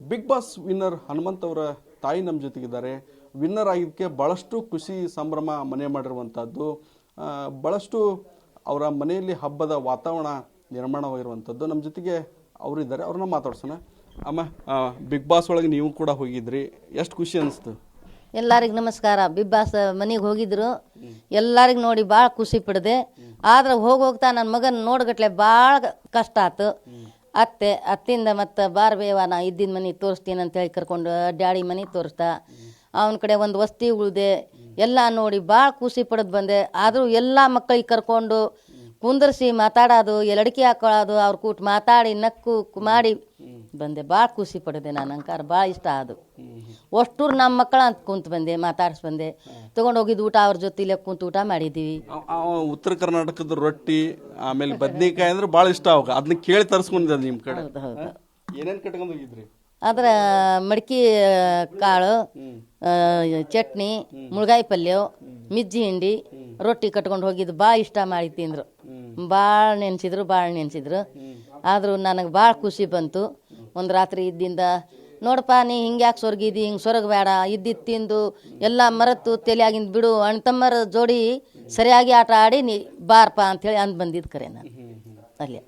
Big boss winner Hanumanth ಅವರ ತಾಯಿ ನಮ್ಮ ಜೊತೆಗಿದ್ದಾರೆ. ವಿನ್ನರ್ ಆಗಿದ್ದಕ್ಕೆ ಭಾಳಷ್ಟು ಖುಷಿ ಸಂಭ್ರಮ ಮನೆ ಮಾಡಿರುವಂಥದ್ದು, ಭಾಳಷ್ಟು ಅವರ ಮನೆಯಲ್ಲಿ ಹಬ್ಬದ ವಾತಾವರಣ ನಿರ್ಮಾಣವಾಗಿರುವಂಥದ್ದು. ನಮ್ಮ ಜೊತೆಗೆ ಅವರಿದ್ದಾರೆ, ಅವ್ರನ್ನ ಮಾತಾಡ್ಸೋಣ. ಅಮ್ಮ, ಬಿಗ್ ಬಾಸ್ ಒಳಗೆ ನೀವು ಕೂಡ ಹೋಗಿದ್ರಿ, ಎಷ್ಟು ಖುಷಿ ಅನಿಸ್ತು? ಎಲ್ಲರಿಗೂ ನಮಸ್ಕಾರ. ಬಿಗ್ ಬಾಸ್ ಮನೆಗೆ ಹೋಗಿದ್ರು, ಎಲ್ಲರಿಗೂ ನೋಡಿ ಭಾಳ ಖುಷಿ ಪಡಿದೆ. ಆದ್ರೆ ಹೋಗ್ತಾ ನನ್ನ ಮಗನ ನೋಡ್ಗಟ್ಲೆ ಭಾಳ ಕಷ್ಟ ಆಯ್ತು. ಅತ್ತಿಂದ ಮತ್ತು ಬಾರ್ಬೇವ ನಾ ಇದ್ದಿನ ಮನೆ ತೋರಿಸ್ತೀನಿ ಅಂತೇಳಿ ಕರ್ಕೊಂಡು ಡ್ಯಾಡಿ ಮನೆ ತೋರಿಸ್ತಾ, ಅವನ ಕಡೆ ಒಂದು ವಸ್ತಿ ಉಳಿದೆ. ಎಲ್ಲ ನೋಡಿ ಭಾಳ ಖುಷಿ ಪಡೆದು ಬಂದೆ. ಆದರೂ ಎಲ್ಲ ಮಕ್ಕಳಿಗೆ ಕರ್ಕೊಂಡು ಕುಂದರ್ಸಿ ಮಾತಾಡೋದು, ಎಲಡಿಕೆ ಹಾಕೊಳ್ಳೋದು, ಅವ್ರ ಕೂಟ್ ಮಾತಾಡಿ ನಕ್ಕು ಮಾಡಿ ಬಂದೆ. ಭಾಳ ಖುಷಿ ಪಡೆದೆ. ನಾನು ಅಂಕಾರ ಭಾಳ ಇಷ್ಟ ಅದು. ಅಷ್ಟೂರು ನಮ್ಮ ಮಕ್ಕಳ ಅಂತ ಕುಂತು ಬಂದೆ, ಮಾತಾಡ್ಸಿ ಬಂದೆ. ತೊಗೊಂಡು ಹೋಗಿದ್ದು ಊಟ ಅವ್ರ ಜೊತೆಲೆ ಕುಂತು ಊಟ ಮಾಡಿದ್ದೀವಿ. ಉತ್ತರ ಕರ್ನಾಟಕದ ರೊಟ್ಟಿ ಆಮೇಲೆ ಬದ್ನಿಕಾಯಿ ಅಂದ್ರೆ ಭಾಳ ಇಷ್ಟ ಅವಾಗ, ಅದನ್ನ ಕೇಳಿ ತರಿಸ್ಕೊಂಡಿದ್ದೆ ನಿಮ್ಮ ಕಡೆ. ಹೌದು ಹೌದು. ಏನೇನು ಕಟ್ಕೊಂಡು ಹೋಗಿದ್ರಿ? ಅದ್ರ ಮಡಿಕೆ ಕಾಳು, ಚಟ್ನಿ, ಮುಳ್ಗಾಯಿ ಪಲ್ಯ, ಮಿಜ್ಜಿ ಹಿಂಡಿ, ರೊಟ್ಟಿ ಕಟ್ಕೊಂಡು ಹೋಗಿದ್ದು ಭಾಳ ಇಷ್ಟ ಮಾಡಿ ತಿಂದರು. ಭಾಳ ನೆನೆಸಿದ್ರು. ಆದರೂ ನನಗೆ ಭಾಳ ಖುಷಿ ಬಂತು. ಒಂದು ರಾತ್ರಿ ಇದ್ದಿಂದ ನೋಡಪ್ಪ, ನೀ ಹಿಂಗೆ ಯಾಕೆ ಸೊರಗಿದಿ, ಹಿಂಗೆ ಸೊರಗಬೇಡ, ಇದ್ದಿದ್ದು ತಿಂದು ಎಲ್ಲ ಮರೆತು ತಲೆಯಾಗಿಂದ ಬಿಡು, ಅಣ್ಣ ತಮ್ಮರ ಜೋಡಿ ಸರಿಯಾಗಿ ಆಟ ಆಡಿ ನೀ ಬಾರಪ್ಪ ಅಂಥೇಳಿ ಅಂದು ಬಂದಿದ್ದು ಕರೆ ನಾನು ಅಲ್ಲೇ.